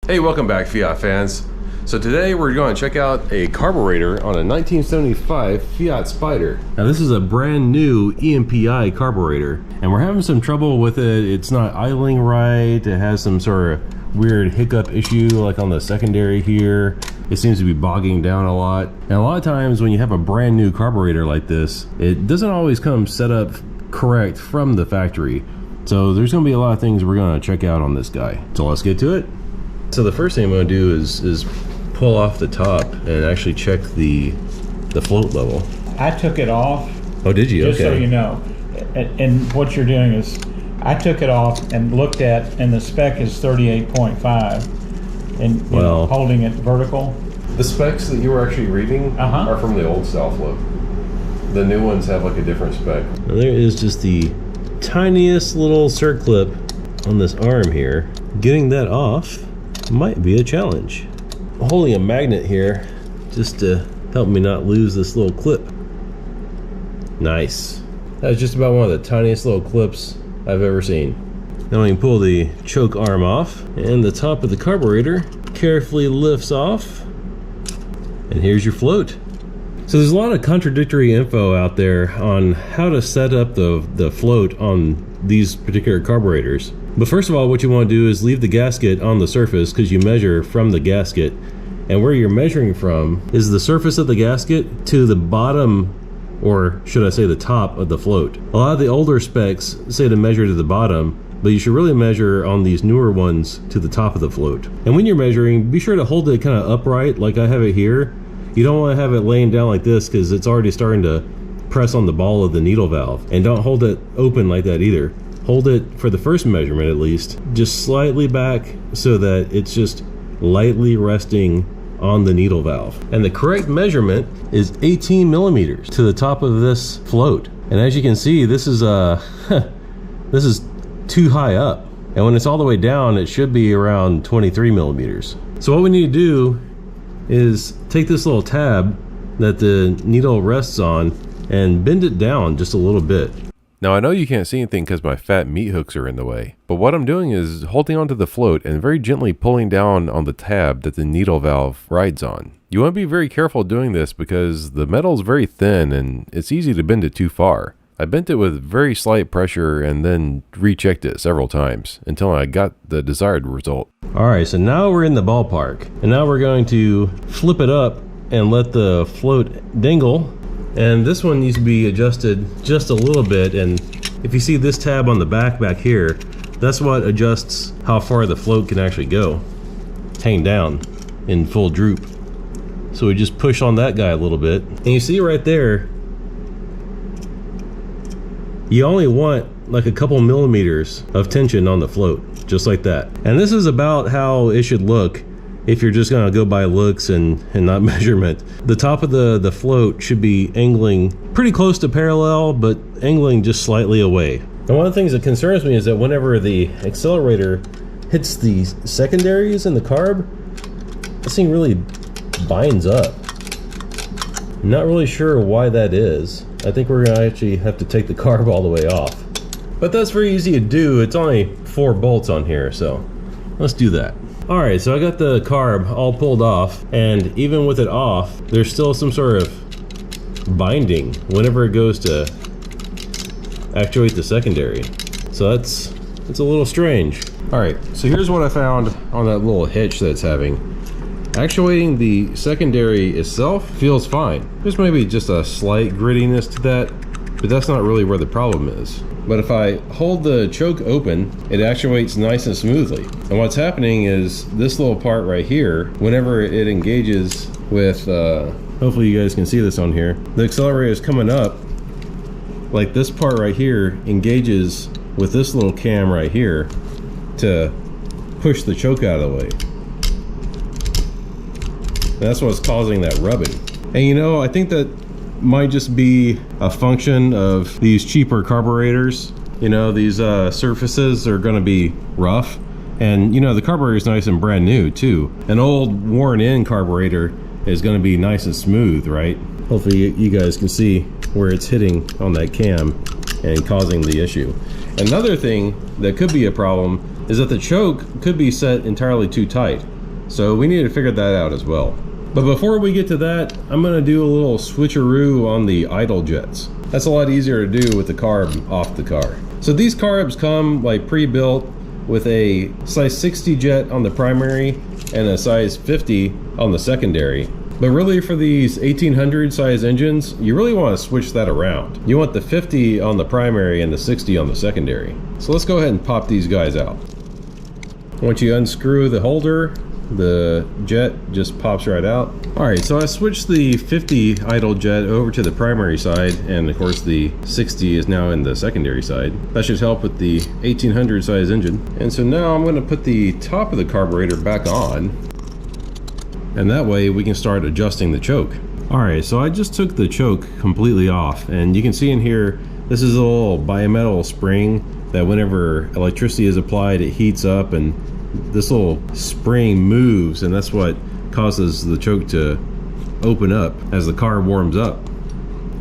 Hey, welcome back, Fiat fans. So today we're going to check out a carburetor on a 1975 Fiat Spider. Now this is a brand new EMPI carburetor, and we're having some trouble with it. It's not idling right. It has some sort of weird hiccup issue like on the secondary here. It seems to be bogging down a lot. And a lot of times when you have a brand new carburetor like this, it doesn't always come set up correct from the factory. So there's going to be a lot of things we're going to check out on this guy. So let's get to it. So the first thing I'm going to do is pull off the top and actually check the float level. I took it off. Oh, did you? Just okay. So you know. And what you're doing is, I took it off and looked at, and the spec is 38.5, and you know, holding it vertical. The specs that you were actually reading are from the old South look. The new ones have like a different spec. Now there is just the tiniest little circlip on this arm here. Getting that off might be a challenge. I'm holding a magnet here just to help me not lose this little clip. Nice. That's just about one of the tiniest little clips I've ever seen. Now I can pull the choke arm off, and the top of the carburetor carefully lifts off, and here's your float. So there's a lot of contradictory info out there on how to set up the float on these particular carburetors. But first of all, what you want to do is leave the gasket on the surface, because you measure from the gasket, and where you're measuring from is the surface of the gasket to the bottom, or should I say the top of the float. A lot of the older specs say to measure to the bottom, but you should really measure on these newer ones to the top of the float. And when you're measuring, be sure to hold it kind of upright like I have it here. You don't want to have it laying down like this, because it's already starting to press on the ball of the needle valve. And don't hold it open like that either. Hold it, for the first measurement at least, just slightly back so that it's just lightly resting on the needle valve. And the correct measurement is 18 millimeters to the top of this float. And as you can see, this is this is too high up. And when it's all the way down, it should be around 23 millimeters. So what we need to do is take this little tab that the needle rests on and bend it down just a little bit. Now I know you can't see anything because my fat meat hooks are in the way, but what I'm doing is holding onto the float and very gently pulling down on the tab that the needle valve rides on. You want to be very careful doing this because the metal is very thin and it's easy to bend it too far. I bent it with very slight pressure and then rechecked it several times until I got the desired result. Alright, so now we're in the ballpark, and now we're going to flip it up and let the float dangle. And this one needs to be adjusted just a little bit, and if you see this tab on the back here, that's what adjusts how far the float can actually go. Hang down in full droop. So we just push on that guy a little bit, and you see right there, you only want like a couple millimeters of tension on the float, just like that. And this is about how it should look if you're just gonna go by looks and not measurement. The top of the float should be angling pretty close to parallel, but angling just slightly away. And one of the things that concerns me is that whenever the accelerator hits the secondaries in the carb, this thing really binds up. I'm not really sure why that is. I think we're gonna actually have to take the carb all the way off. But that's very easy to do. It's only 4 bolts on here, so let's do that. Alright, so I got the carb all pulled off, and even with it off, there's still some sort of binding whenever it goes to actuate the secondary. So that's a little strange. Alright, so here's what I found on that little hitch that's having. Actuating the secondary itself feels fine. There's maybe just a slight grittiness to that, but that's not really where the problem is. But if I hold the choke open, it actuates nice and smoothly. And what's happening is this little part right here, whenever it engages with, hopefully you guys can see this on here, the accelerator is coming up, like this part right here engages with this little cam right here to push the choke out of the way. And that's what's causing that rubbing. And you know, I think that might just be a function of these cheaper carburetors. You know, these surfaces are gonna be rough, and you know, the carburetor is nice and brand new too. An old worn in carburetor is gonna be nice and smooth, right? Hopefully you guys can see where it's hitting on that cam and causing the issue. Another thing that could be a problem is that the choke could be set entirely too tight. So we need to figure that out as well. But before we get to that, I'm gonna do a little switcheroo on the idle jets. That's a lot easier to do with the carb off the car. So these carbs come like pre-built with a size 60 jet on the primary and a size 50 on the secondary. But really for these 1800 size engines, you really want to switch that around. You want the 50 on the primary and the 60 on the secondary. So let's go ahead and pop these guys out. Once you unscrew the holder, the jet just pops right out. Alright, so I switched the 50 idle jet over to the primary side, and of course the 60 is now in the secondary side. That should help with the 1800 size engine. And so now I'm going to put the top of the carburetor back on, and that way we can start adjusting the choke. Alright, so I just took the choke completely off, and you can see in here, this is a little bimetal spring that whenever electricity is applied, it heats up, and this little spring moves, and that's what causes the choke to open up as the car warms up.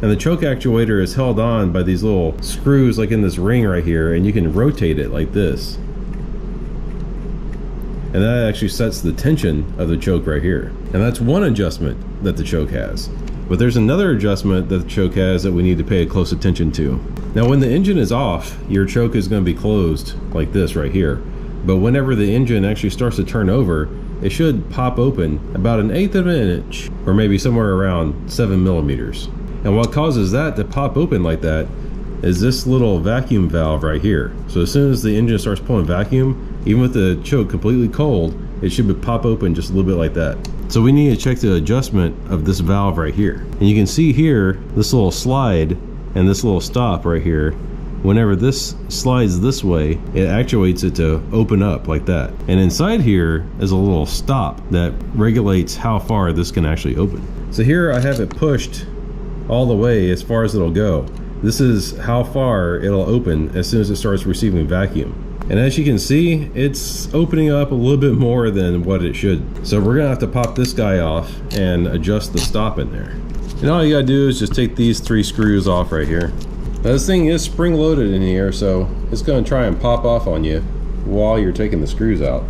And the choke actuator is held on by these little screws like in this ring right here, and you can rotate it like this. And that actually sets the tension of the choke right here. And that's one adjustment that the choke has. But there's another adjustment that the choke has that we need to pay close attention to. Now when the engine is off, your choke is going to be closed like this right here. But whenever the engine actually starts to turn over, it should pop open about 1/8 of an inch, or maybe somewhere around 7 millimeters. And what causes that to pop open like that is this little vacuum valve right here. So as soon as the engine starts pulling vacuum, even with the choke completely cold, it should pop open just a little bit like that. So we need to check the adjustment of this valve right here. And you can see here, this little slide and this little stop right here. Whenever this slides this way, it actuates it to open up like that. And inside here is a little stop that regulates how far this can actually open. So here I have it pushed all the way as far as it'll go. This is how far it'll open as soon as it starts receiving vacuum. And as you can see, it's opening up a little bit more than what it should. So we're gonna have to pop this guy off and adjust the stop in there. And all you gotta do is just take these 3 screws off right here. Now this thing is spring loaded in here, so it's going to try and pop off on you while you're taking the screws out.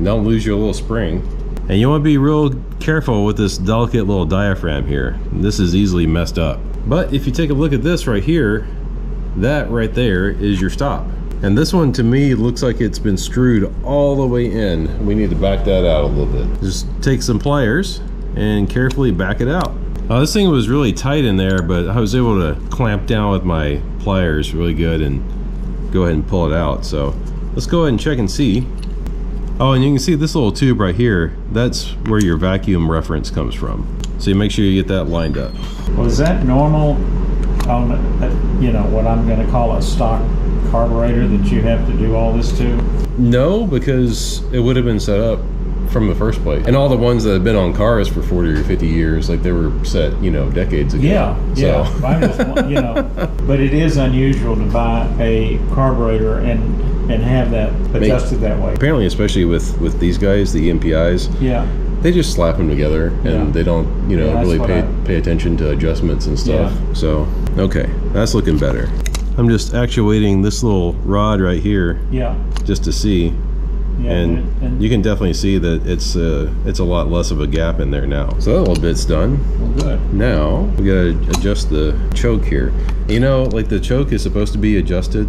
Don't lose your little spring. And you want to be real careful with this delicate little diaphragm here. This is easily messed up. But if you take a look at this right here, that right there is your stop. And this one to me looks like it's been screwed all the way in. We need to back that out a little bit. Just take some pliers and carefully back it out. This thing was really tight in there, but I was able to clamp down with my pliers really good and go ahead and pull it out. So let's go ahead and check and see. Oh, and you can see this little tube right here, that's where your vacuum reference comes from. So you make sure you get that lined up. Well, is that normal on, you know, what I'm going to call a stock carburetor, that you have to do all this to? No, because it would have been set up from the first place. And all the ones that have been on cars for 40 or 50 years, like they were set, you know, decades ago. Yeah, so. Yeah. I just, you know, but it is unusual to buy a carburetor and have that adjusted that way. Apparently, especially with these guys, the EMPIs. Yeah. They just slap them together, and they don't, you know, really pay attention to adjustments and stuff. Yeah. So, okay, that's looking better. I'm just actuating this little rod right here. Yeah. Just to see. Yeah, and you can definitely see that it's a lot less of a gap in there now. So that little bit's done. Well, good. Now we gotta adjust the choke here. You know, like the choke is supposed to be adjusted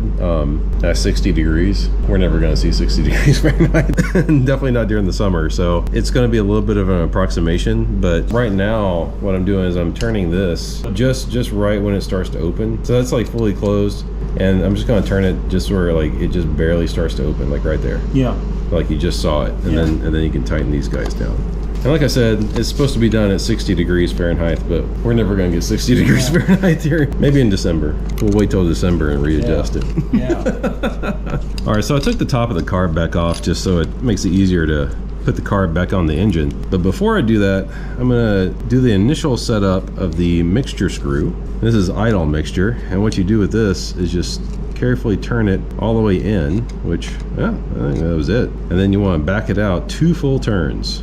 at 60 degrees. We're never gonna see 60 degrees Fahrenheit. Definitely not during the summer. So it's gonna be a little bit of an approximation. But right now, what I'm doing is I'm turning this just right when it starts to open. So that's like fully closed. And I'm just gonna turn it just where like it just barely starts to open, like right there. Yeah. Like you just saw it, and then you can tighten these guys down. And like I said, it's supposed to be done at 60 degrees Fahrenheit, but we're never gonna get 60 degrees Fahrenheit here. Maybe in December. We'll wait till December and readjust it. Yeah. All right, so I took the top of the carb back off just so it makes it easier to put the carb back on the engine. But before I do that, I'm gonna do the initial setup of the mixture screw. This is idle mixture, and what you do with this is just carefully turn it all the way in, which, yeah, I think that was it. And then you want to back it out 2 full turns.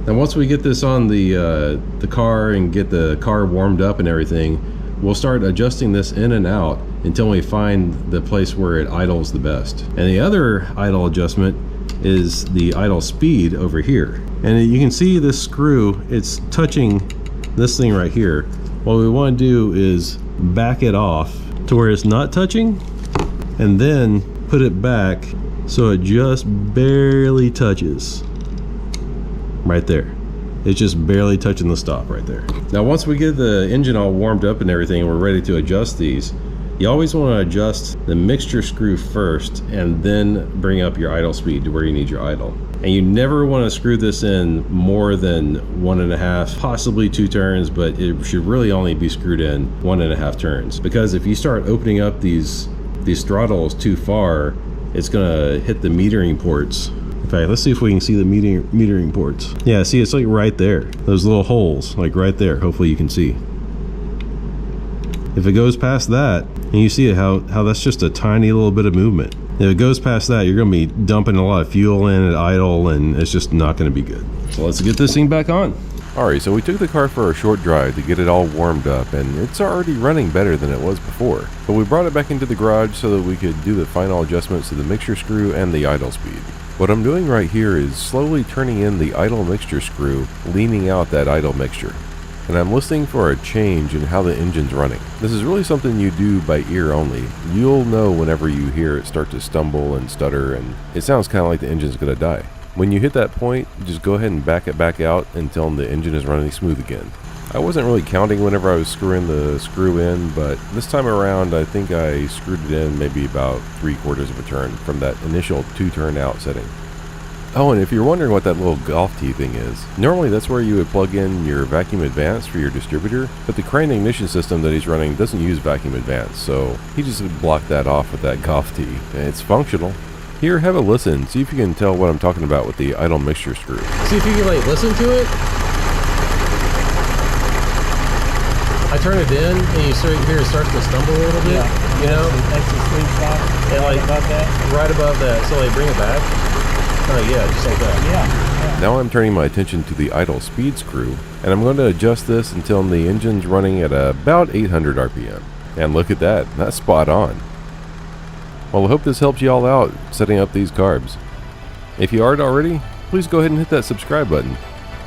Now once we get this on the car and get the car warmed up and everything, we'll start adjusting this in and out until we find the place where it idles the best. And the other idle adjustment is the idle speed over here. And you can see this screw, it's touching this thing right here. What we want to do is back it off to where it's not touching, and then put it back so it just barely touches right there. It's just barely touching the stop right there. Now once we get the engine all warmed up and everything and we're ready to adjust these, you always want to adjust the mixture screw first and then bring up your idle speed to where you need your idle. And you never want to screw this in more than 1.5, possibly 2 turns, but it should really only be screwed in 1.5 turns. Because if you start opening up these throttles too far, it's gonna hit the metering ports. In fact, let's see if we can see the metering ports. Yeah, see, it's like right there. Those little holes, like right there. Hopefully you can see. If it goes past that, and you see how that's just a tiny little bit of movement. If it goes past that, you're gonna be dumping a lot of fuel in at idle, and it's just not gonna be good. So let's get this thing back on. Alright, so we took the car for a short drive to get it all warmed up, and it's already running better than it was before. But we brought it back into the garage so that we could do the final adjustments to the mixture screw and the idle speed. What I'm doing right here is slowly turning in the idle mixture screw, leaning out that idle mixture. And I'm listening for a change in how the engine's running. This is really something you do by ear only. You'll know whenever you hear it start to stumble and stutter, and it sounds kind of like the engine's gonna die. When you hit that point, just go ahead and back it back out until the engine is running smooth again. I wasn't really counting whenever I was screwing the screw in, but this time around I think I screwed it in maybe about 3/4 of a turn from that initial 2-turn out setting. Oh, and if you're wondering what that little golf tee thing is, normally that's where you would plug in your vacuum advance for your distributor, but the Crane ignition system that he's running doesn't use vacuum advance, so he just blocked that off with that golf tee. It's functional. Here, have a listen, see if you can tell what I'm talking about with the idle mixture screw. See if you can like listen to it. I turn it in and you hear it starts to stumble a little bit, you know? That's the sweet spot. And like above that. right above that, so like bring it back. Oh yeah, just like that. Yeah. Now I'm turning my attention to the idle speed screw, and I'm going to adjust this until the engine's running at about 800 RPM. And look at that, that's spot on. Well, I hope this helps you all out setting up these carbs. If you aren't already, please go ahead and hit that subscribe button,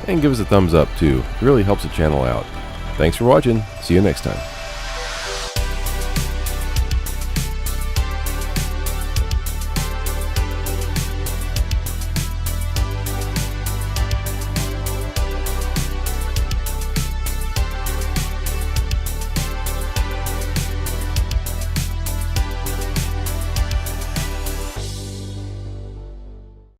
and give us a thumbs up too. It really helps the channel out. Thanks for watching, see you next time.